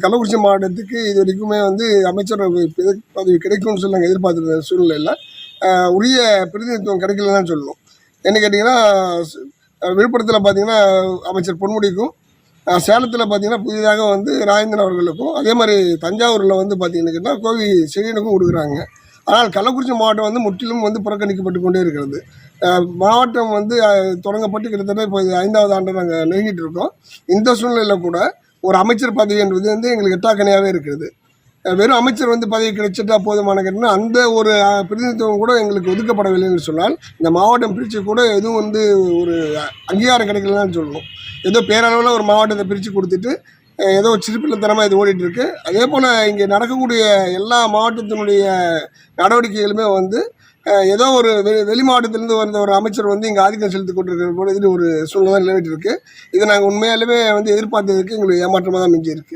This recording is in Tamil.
கள்ளக்குறிச்சி மாவட்டத்துக்கு இது வரைக்குமே வந்து அமைச்சர் பதவி கிடைக்கும்னு சொல்லி நாங்கள் எதிர்பார்த்துருந்த சூழ்நிலையில் உரிய பிரதிநிதித்துவம் கிடைக்கலன்னு சொல்லணும். என்ன கேட்டிங்கன்னா, விழுப்புரத்தில் பார்த்தீங்கன்னா அமைச்சர் பொன்முடிக்கும், சேலத்தில் பார்த்தீங்கன்னா புதிதாக வந்து ராஜேந்திரன் அவர்களுக்கும், அதே மாதிரி தஞ்சாவூரில் வந்து பார்த்தீங்கன்னா கோவி செழியனுக்கும் கொடுக்குறாங்க. ஆனால் கள்ளக்குறிச்சி மாவட்டம் வந்து முற்றிலும் வந்து புறக்கணிக்கப்பட்டு கொண்டே இருக்கிறது. மாவட்டம் வந்து தொடங்கப்பட்டு கிட்டத்தட்ட இப்போ 5வது ஆண்டு நாங்கள் நெருங்கிட்டு இருக்கோம். இந்த சூழ்நிலையில் கூட ஒரு அமைச்சர் பதவி என்பது வந்து எங்களுக்கு எட்டாக்கணையாகவே இருக்கிறது. வெறும் அமைச்சர் வந்து பதவி கிடைச்சிட்டா போதுமான கேட்டால் அந்த ஒரு பிரதிநிதித்துவம் கூட எங்களுக்கு ஒதுக்கப்படவில்லைன்னு சொன்னால் இந்த மாவட்டம் பிரித்து கூட எதுவும் வந்து ஒரு அங்கீகாரம் கிடைக்கலன்னு சொல்லணும். ஏதோ பேரளவில் ஒரு மாவட்டத்தை பிரித்து கொடுத்துட்டு ஏதோ சிறுபிள்ளைத்தனமாக இது ஓடிட்டுருக்கு. அதே போல் இங்கே நடக்கக்கூடிய எல்லா மாவட்டத்தினுடைய நடவடிக்கைகளுமே வந்து ஏதோ ஒரு வெளி மாவட்டத்திலேருந்து வந்த ஒரு அமைச்சர் வந்து இங்கே ஆதிக்கம் செலுத்தி கொண்டிருக்கிற போல இது ஒரு சூழ்நிலை நிலவிட்டு இருக்குது. இதை நாங்கள் உண்மையாலுமே வந்து எதிர்பார்த்ததுக்கு எங்களுக்கு ஏமாற்றமாக தான் மிஞ்சி இருக்குது.